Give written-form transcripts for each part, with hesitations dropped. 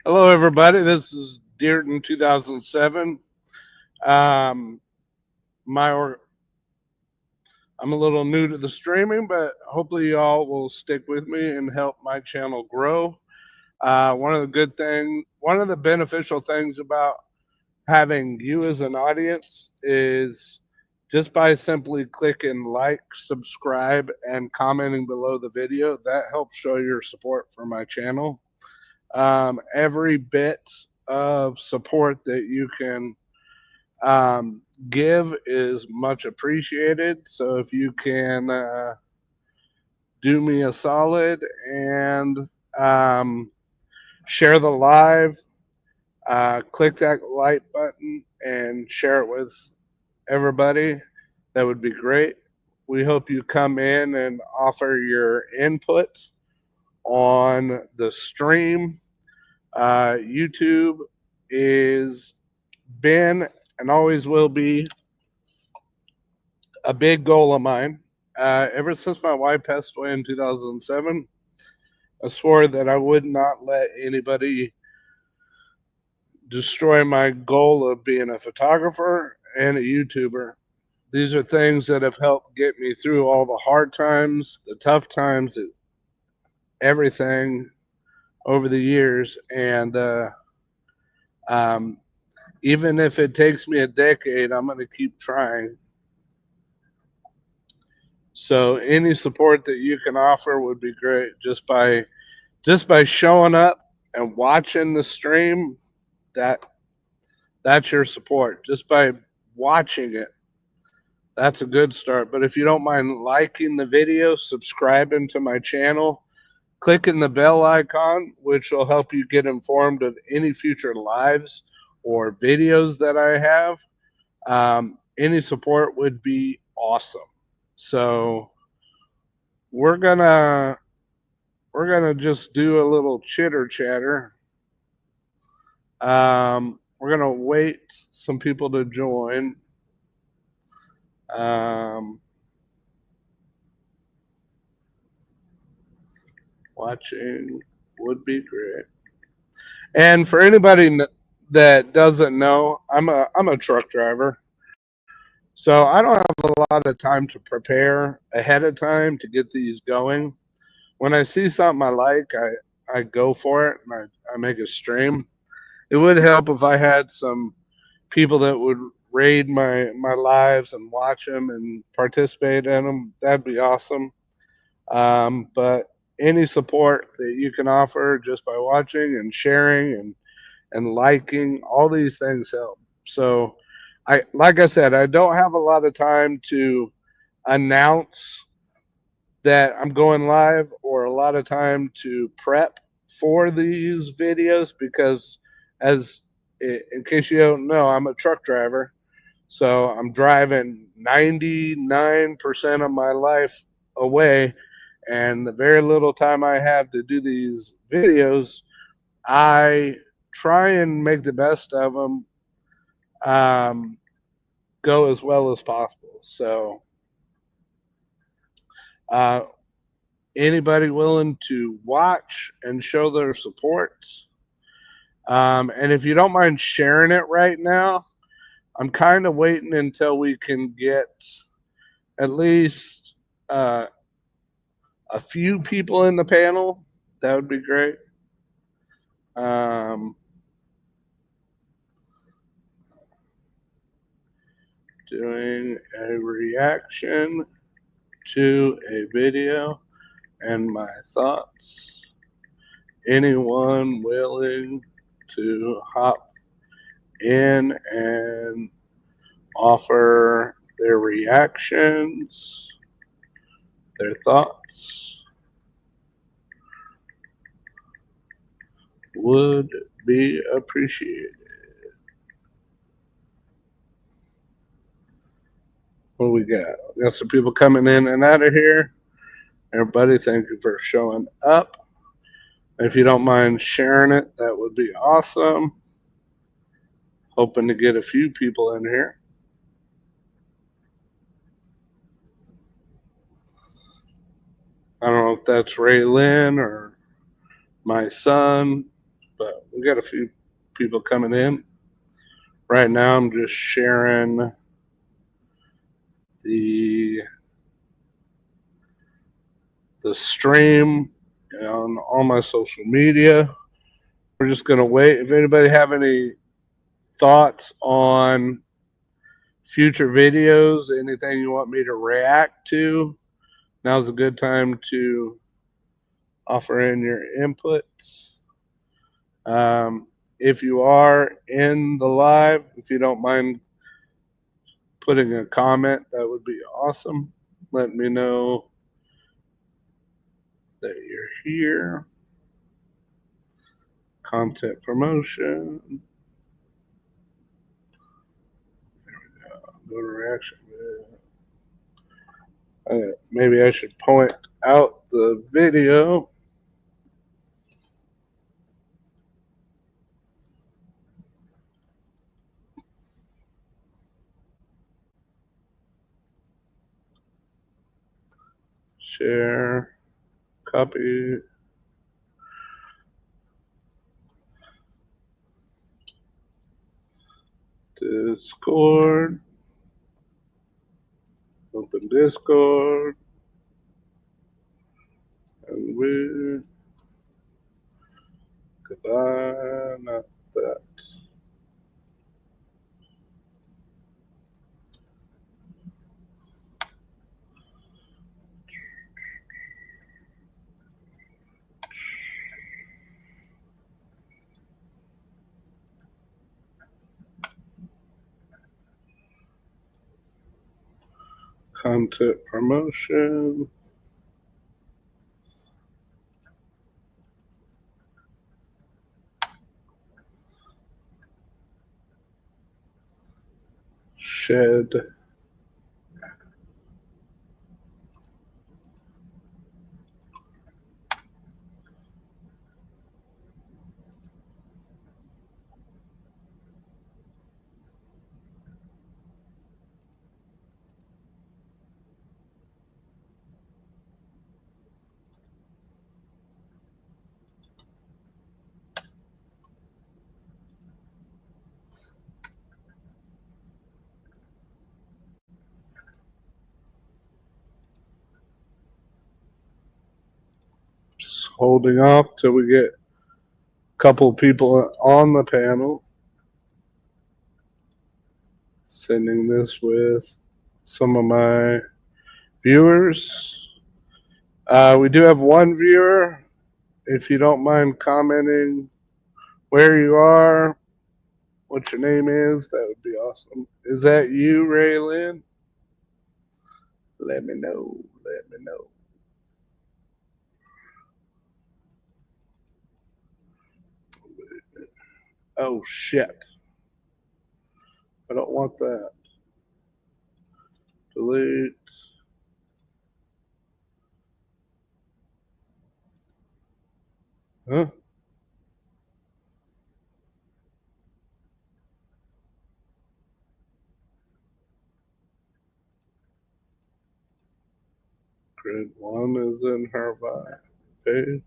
Hello, everybody. This is Dearden 2007. Um, I'm a little new to the streaming, but hopefully y'all will stick with me and help my channel grow. One of the beneficial things about having you as an audience is just by simply clicking like, subscribe, and commenting below the video. That helps show your support for my channel. Every bit of support that you can give is much appreciated. So if you can do me a solid and share the live, click that like button and share it with everybody, that would be great. We hope you come in and offer your input on the stream. YouTube is been and always will be a big goal of mine. Ever since my wife passed away in 2007, I swore that I would not let anybody destroy my goal of being a photographer and a YouTuber. These are things that have helped get me through all the hard times, the tough times, everything over the years. And even if it takes me a decade, I'm going to keep trying. So any support that you can offer would be great. Just by showing up and watching the stream, that's your support. Just by watching it, that's a good start. But if you don't mind liking the video, subscribing to my channel, clicking the bell icon, which will help you get informed of any future lives or videos that I have, any support would be awesome. So we're gonna just do a little chitter chatter. We're gonna wait some people to join. Watching would be great. And for anybody that doesn't know, I'm a truck driver. So I don't have a lot of time to prepare ahead of time to get these going. When I see something I like, I go for it and I make a stream. It would help if I had some people that would raid my lives and watch them and participate in them. That'd be awesome. But any support that you can offer just by watching and sharing and liking, all these things help. So like I said, I don't have a lot of time to announce that I'm going live or a lot of time to prep for these videos because in case you don't know, I'm a truck driver. So I'm driving 99% of my life away, and the very little time I have to do these videos, I try and make the best of them go as well as possible. So anybody willing to watch and show their support, and if you don't mind sharing it right now, I'm kind of waiting until we can get at least a few people in the panel. That would be great. Doing a reaction to a video and my thoughts. Anyone willing to hop in and offer their reactions, their thoughts? would be appreciated. What do we got? We got some people coming in and out of here. Everybody, thank you for showing up. If you don't mind sharing it, that would be awesome. Hoping to get a few people in here. I don't know if that's Ray Lynn or my son, but we got a few people coming in. Right now, I'm just sharing the stream on all my social media. We're just gonna wait. If anybody have any thoughts on future videos, anything you want me to react to, now's a good time to offer in your inputs. If you are in the live, if you don't mind putting a comment, that would be awesome. Let me know that you're here. Content promotion. There we go. Go to reaction. Maybe I should point out the video. Share. Copy. Discord. Open Discord. And we. Goodbye. Not that. Content promotion. Shed. Just holding off till we get a couple people on the panel. Sending this with some of my viewers. We do have one viewer. If you don't mind commenting where you are, what your name is, that would be awesome. Is that you, Ray Lynn? Let me know. Let me know. Oh, shit. I don't want that. Delete. Huh? Grid 1 is in her page.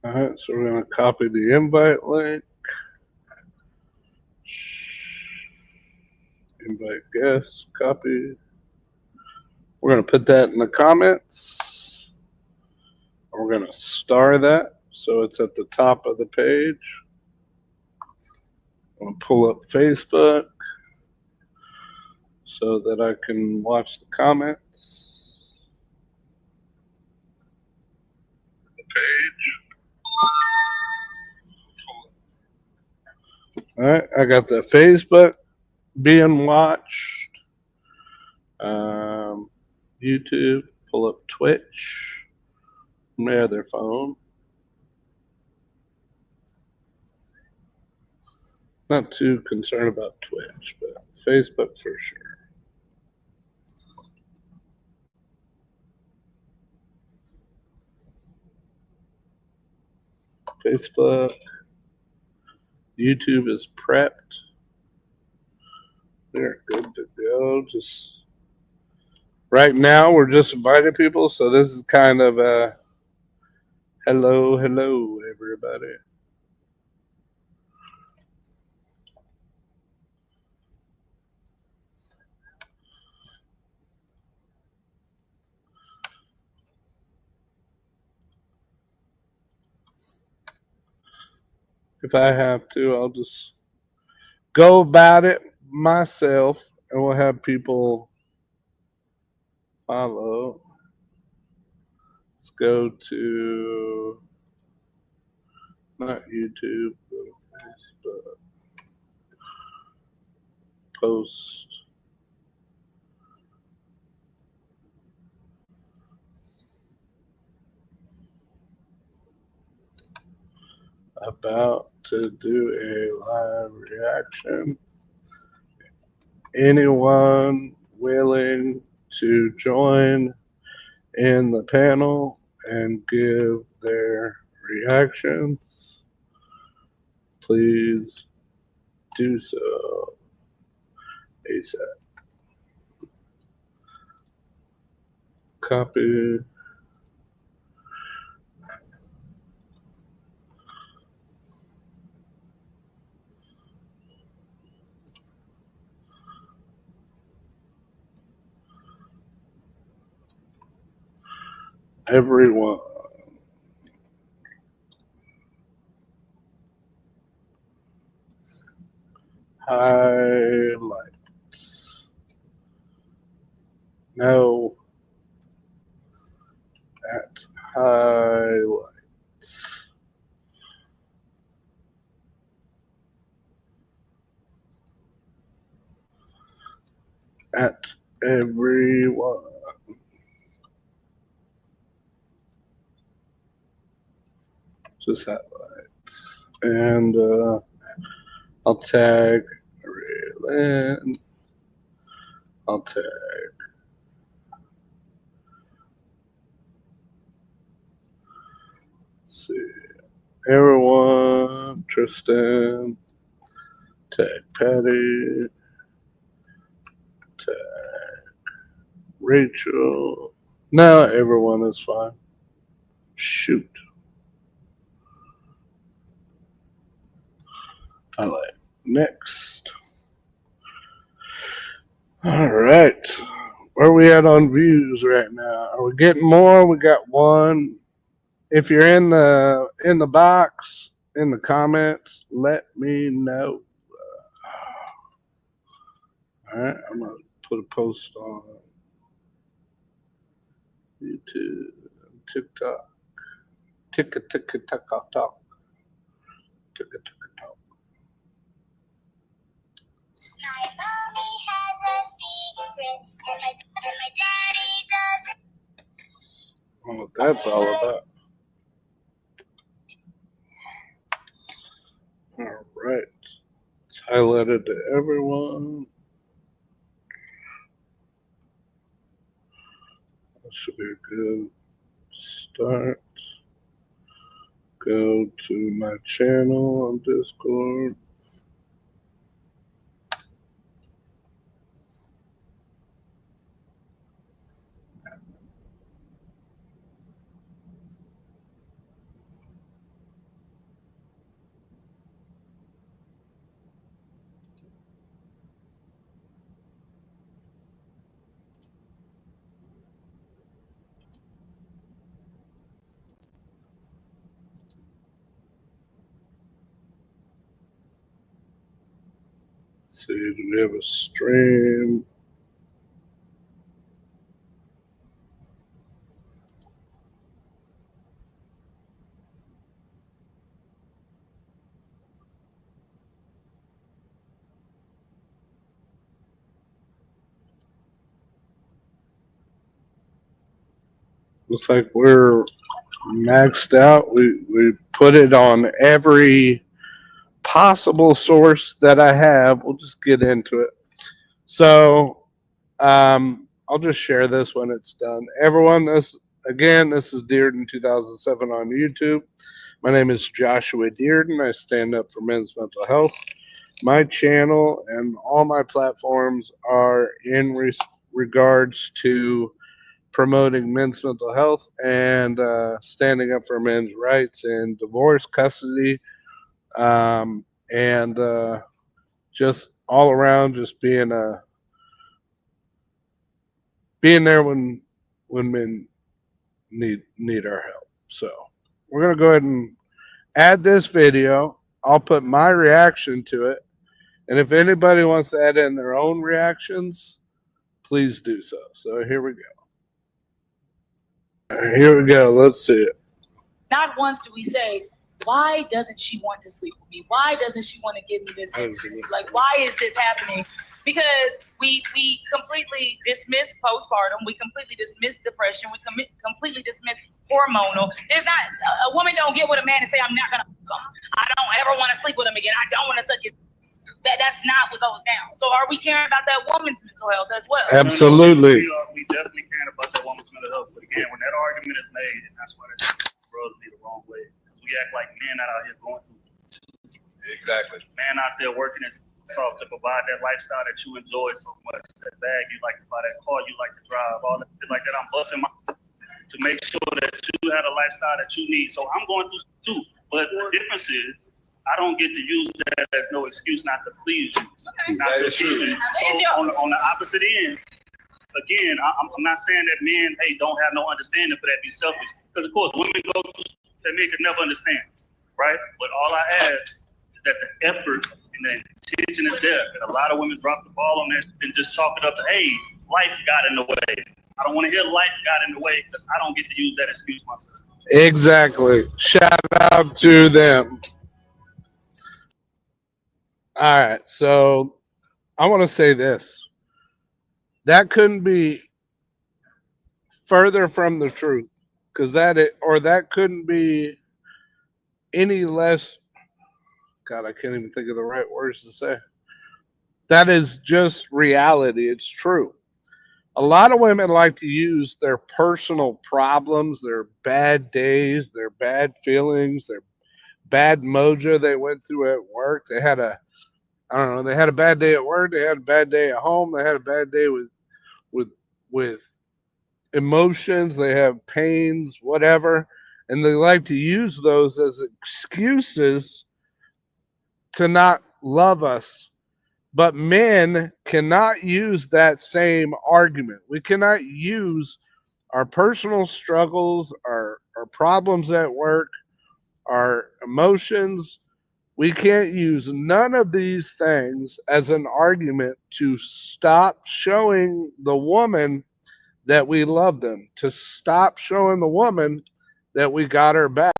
All right, so we're going to copy the invite link. invite guests, copy. We're going to put that in the comments. We're going to star that so it's at the top of the page. I'm going to pull up Facebook so that I can watch the comments. The page. All right, I got the Facebook being watched. YouTube, pull up Twitch from my other phone. Not too concerned about Twitch, but Facebook for sure. Facebook. YouTube is prepped. They're good to go. Just right now, we're just inviting people, so this is kind of a hello, everybody. If I have to, I'll just go about it myself, and we'll have people follow. Let's go to not YouTube, but Facebook. Post. About to do a live reaction. Anyone willing to join in the panel and give their reactions, please do so ASAP. Copy. Everyone. Highlight. No. At highlight. At everyone. Just highlight. And I'll tag Raylan. I'll tag. Let's see. Everyone, Tristan, tag Patty, tag Rachel. No, everyone is fine. Shoot. I like next. All right. Where are we at on views right now? Are we getting more? We got one. If you're in the box, in the comments, let me know. All right, I'm gonna put a post on YouTube, TikTok, TikTok, TikTok. My mommy has a secret, and my daddy doesn't. I don't know what that's all about. All right, it's highlighted to everyone. That should be a good start. Go to my channel on Discord. see, do we have a stream? Looks like we're maxed out. We put it on every possible source that I have. We'll just get into it. So I'll just share this when it's done. Everyone, this is Dearden 2007 on YouTube. My name is Joshua Dearden. I stand up for men's mental health. My channel and all my platforms are in regards to promoting men's mental health and standing up for men's rights in divorce, custody, and just all around, just being there when men need our help. So we're gonna go ahead and add this video. I'll put my reaction to it, and if anybody wants to add in their own reactions, please do so. So here we go. Here we go. Let's see it. Not once do we say, why doesn't she want to sleep with me? Why doesn't she want to give me this intimacy? Like, why is this happening? Because we completely dismiss postpartum. We completely dismiss depression. We completely dismiss hormonal. There's not, a woman don't get with a man and say, I'm not going to, I don't ever want to sleep with him again. I don't want to suck his, that's not what goes down. So are we caring about that woman's mental health as well? Absolutely. We definitely care about that woman's mental health. But again, when that argument is made, and that's why that rubs me the wrong way. Because we act like men out here going through. Exactly. Man out there working his ass off to provide that lifestyle that you enjoy so much. That bag you like to buy, that car you like to drive, all that shit like that. I'm busting my to make sure that you have a lifestyle that you need. So I'm going through too. But the difference is, I don't get to use that as no excuse not to please you. Okay. Not to please you. So on the opposite end, again, I'm not saying that men, hey, don't have no understanding for that, be selfish. Because, of course, women go through that men can never understand, right? But all I ask is that the effort and the intention is there. And a lot of women drop the ball on that and just chalk it up to, hey, life got in the way. I don't want to hear life got in the way because I don't get to use that excuse myself. Exactly. Shout out to them. All right, so I want to say this. That couldn't be further from the truth, because that couldn't be any less. God, I can't even think of the right words to say. That is just reality. It's true. A lot of women like to use their personal problems, their bad days, their bad feelings, their bad mojo they went through at work. They had a bad day at work. They had a bad day at home. They had a bad day with emotions. They have pains, whatever, and they like to use those as excuses to not love us. But men cannot use that same argument. We cannot use our personal struggles, our problems at work, our emotions. We can't use none of these things as an argument to stop showing the woman that we love them, to stop showing the woman that we got her back.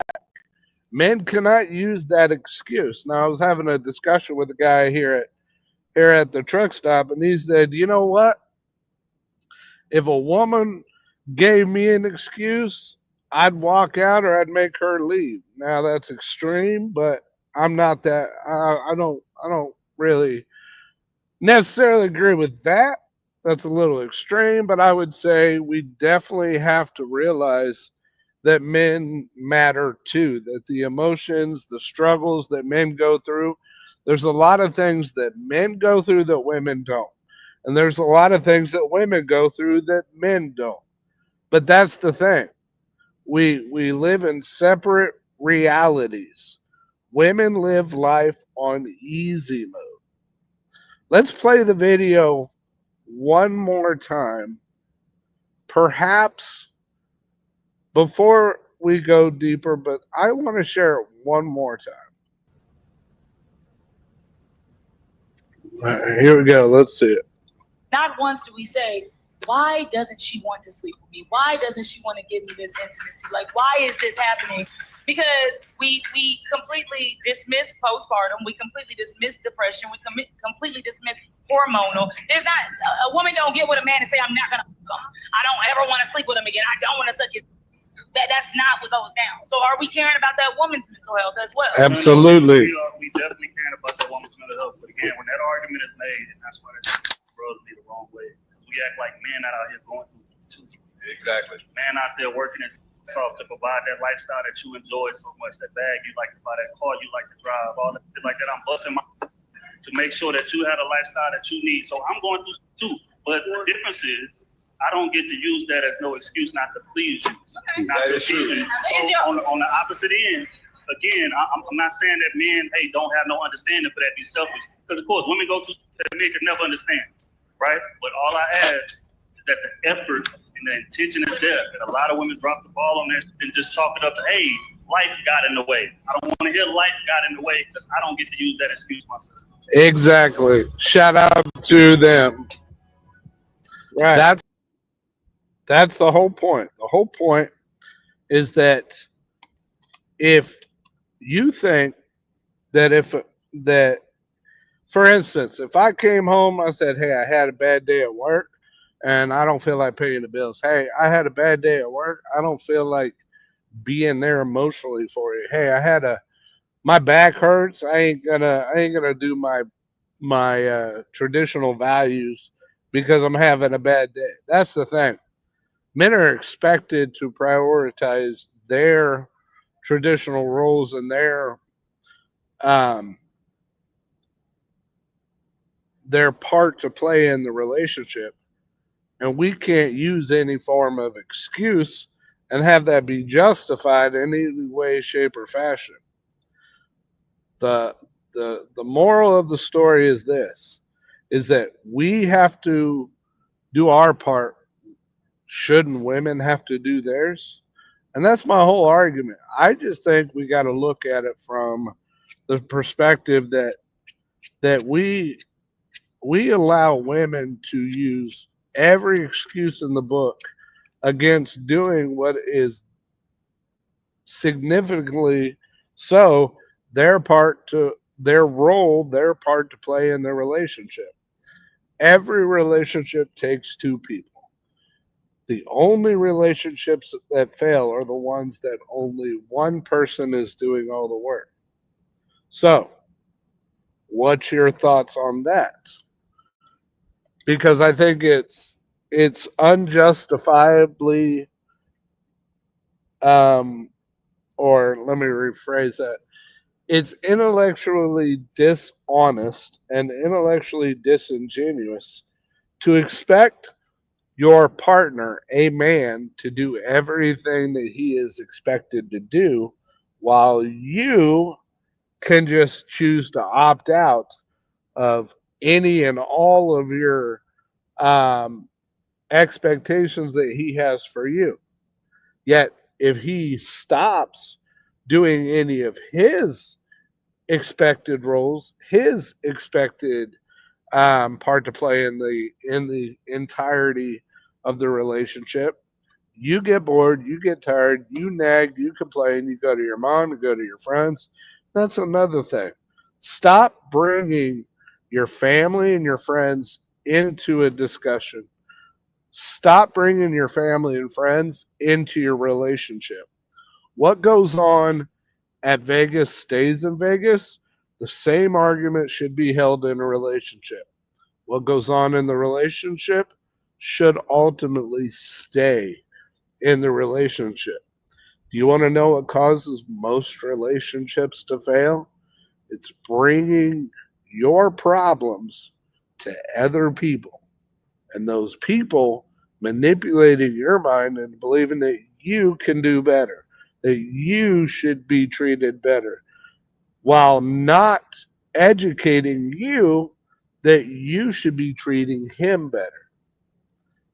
Men cannot use that excuse. Now, I was having a discussion with a guy here at the truck stop, and he said, you know what? If a woman gave me an excuse, I'd walk out or I'd make her leave. Now, that's extreme, but I'm not that. I don't really necessarily agree with that. That's a little extreme, but I would say we definitely have to realize that men matter too, that the emotions, the struggles that men go through, there's a lot of things that men go through that women don't. And there's a lot of things that women go through that men don't. But that's the thing. We live in separate realities. Women live life on easy mode. Let's play the video one more time. Perhaps before we go deeper, but I want to share it one more time. Here we go. Let's see it. Not once do we say, why doesn't she want to sleep with me? Why doesn't she want to give me this intimacy? Like, why is this happening? Because we completely dismiss postpartum. We completely dismiss depression. We completely dismiss hormonal. There's not, a woman don't get with a man and say, I'm not going to, I don't ever want to sleep with him again. I don't want to suck his, that's not what goes down. So are we caring about that woman's mental health as well? Absolutely. We definitely care about that woman's mental health. But again, when that argument is made, and that's why that rubs me the wrong way. We act like men out here going through too. Exactly. Man out there working his ass off to provide that lifestyle that you enjoy so much, that bag you like to buy, that car you like to drive, all that shit like that. I'm busting my to make sure that you have a lifestyle that you need. So I'm going through too. But the difference is, I don't get to use that as no excuse not to please you. Not to please you. So on the opposite end, again, I'm not saying that men, hey, don't have no understanding for that, be selfish. Because of course, women go through that men can never understand, right? But all I ask is that the effort and the intention is there. And a lot of women drop the ball on that and just chalk it up to, hey, life got in the way. I don't want to hear life got in the way because I don't get to use that excuse myself. Exactly. Shout out to them. Right. That's the whole point. The whole point is that if you think that for instance, if I came home, I said, hey, I had a bad day at work and I don't feel like paying the bills. Hey, I had a bad day at work. I don't feel like being there emotionally for you. Hey, my back hurts. I ain't gonna do my traditional values because I'm having a bad day. That's the thing. Men are expected to prioritize their traditional roles and their part to play in the relationship, and we can't use any form of excuse and have that be justified in any way, shape, or fashion. The moral of the story is this: is that we have to do our part. Shouldn't women have to do theirs? And that's my whole argument. I just think we got to look at it from the perspective that we allow women to use every excuse in the book against doing what is significantly so their part to play in their relationship. Every relationship takes two people. The only relationships that fail are the ones that only one person is doing all the work. So, what's your thoughts on that? Because I think it's unjustifiably, or let me rephrase that. It's intellectually dishonest and intellectually disingenuous to expect your partner, a man, to do everything that he is expected to do while you can just choose to opt out of any and all of your expectations that he has for you. Yet, if he stops doing any of his expected roles, his expected part to play in the entirety of the relationship, you get bored, you get tired, you nag, you complain, you go to your mom, you go to your friends. That's another thing. Stop bringing your family and your friends into a discussion. Stop bringing your family and friends into your relationship. What goes on at Vegas stays in Vegas. The same argument should be held in a relationship. What goes on in the relationship should ultimately stay in the relationship. Do you want to know what causes most relationships to fail? It's bringing your problems to other people, and those people manipulating your mind and believing that you can do better, that you should be treated better, while not educating you that you should be treating him better.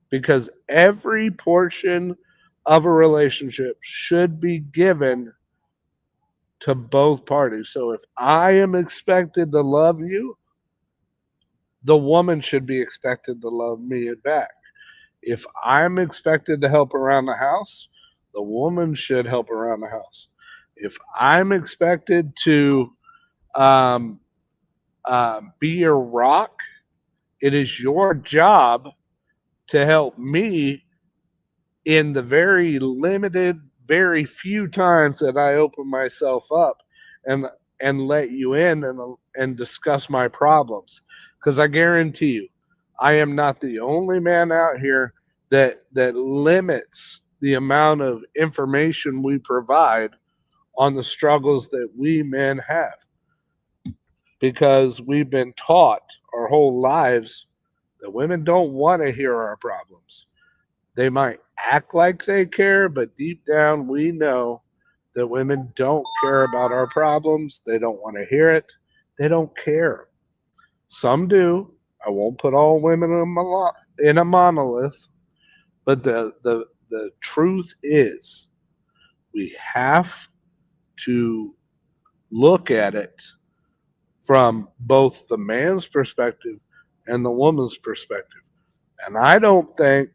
Because every portion of a relationship should be given to both parties. So if I am expected to love you, the woman should be expected to love me back. If I'm expected to help around the house, the woman should help around the house. If I'm expected to um, be your rock, it is your job to help me in the very limited, very few times that I open myself up and let you in and discuss my problems. Because I guarantee you, I am not the only man out here that limits the amount of information we provide on the struggles that we men have. Because we've been taught our whole lives that women don't want to hear our problems. They might act like they care, but deep down we know that women don't care about our problems. They don't want to hear it. They don't care. Some do. I won't put all women in a monolith, but the truth is we have to look at it from both the man's perspective and the woman's perspective. And I don't think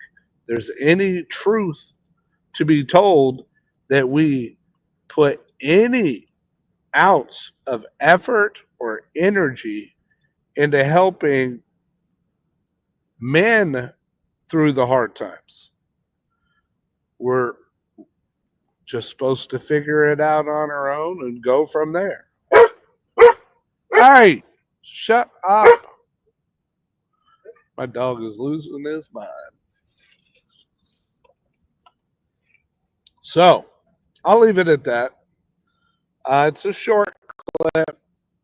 there's any truth to be told that we put any ounce of effort or energy into helping men through the hard times. We're just supposed to figure it out on our own and go from there. Hey, shut up. My dog is losing his mind. So, I'll leave it at that. It's a short clip,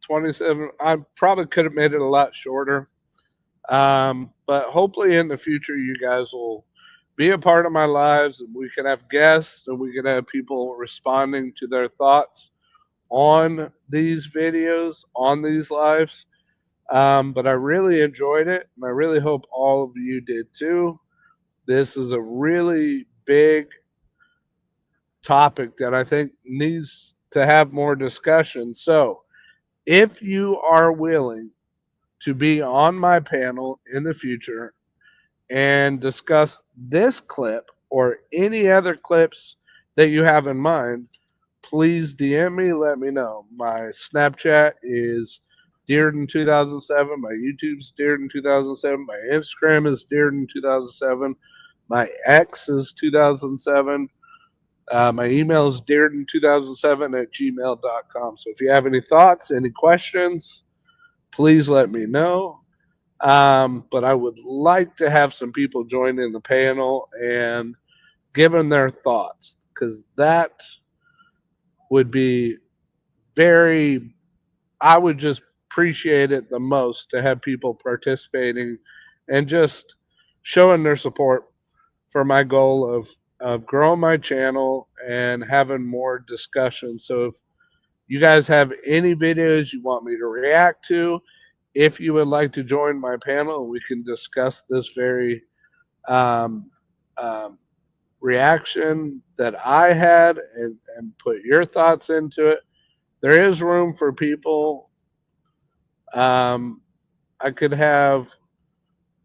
27. I probably could have made it a lot shorter. But hopefully in the future, you guys will be a part of my lives and we can have guests and we can have people responding to their thoughts on these videos, on these lives. But I really enjoyed it and I really hope all of you did too. This is a really big topic that I think needs to have more discussion. So if you are willing to be on my panel in the future and discuss this clip or any other clips that you have in mind, please DM me, let me know. My Snapchat is Dearden2007. My YouTube's Dearden2007. My Instagram is Dearden2007. My X is 2007. My email is Dearden2007@gmail.com. So if you have any thoughts, any questions, please let me know. But I would like to have some people join in the panel and give them their thoughts, because that would be I would just appreciate it the most to have people participating and just showing their support for my goal of growing my channel and having more discussion. So if you guys have any videos you want me to react to, if you would like to join my panel, we can discuss this very reaction that I had and put your thoughts into it. There is room for people. I could have,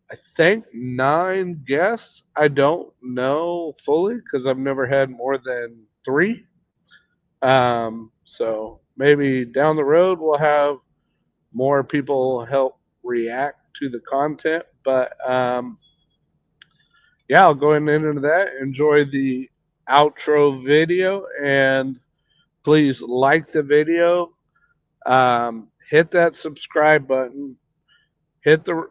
I think, 9 guests. I don't know fully because I've never had more than 3. So maybe down the road we'll have more people help react to the content. But yeah, I'll go into that. Enjoy the outro video and please like the video. Hit that subscribe button. Hit the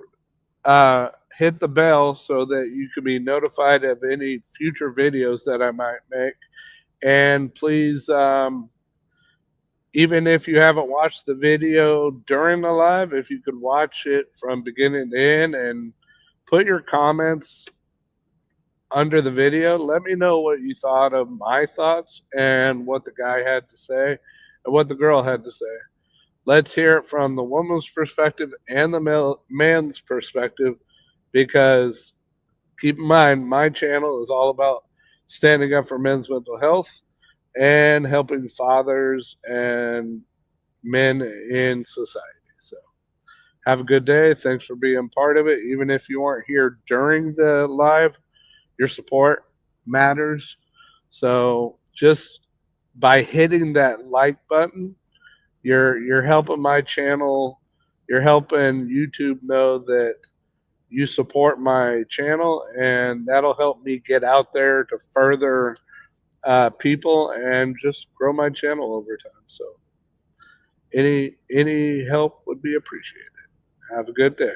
bell so that you can be notified of any future videos that I might make. And please, even if you haven't watched the video during the live, if you could watch it from beginning to end and put your comments under the video, let me know what you thought of my thoughts and what the guy had to say and what the girl had to say. Let's hear it from the woman's perspective and the man's perspective, because keep in mind, my channel is all about standing up for men's mental health and helping fathers and men in society. So Have a good day. Thanks for being part of it. Even if you weren't here during the live, your support matters. So just by hitting that like button, you're helping my channel. You're helping YouTube know that you support my channel, and that'll help me get out there to further people and just grow my channel over time. So any help would be appreciated. Have a good day.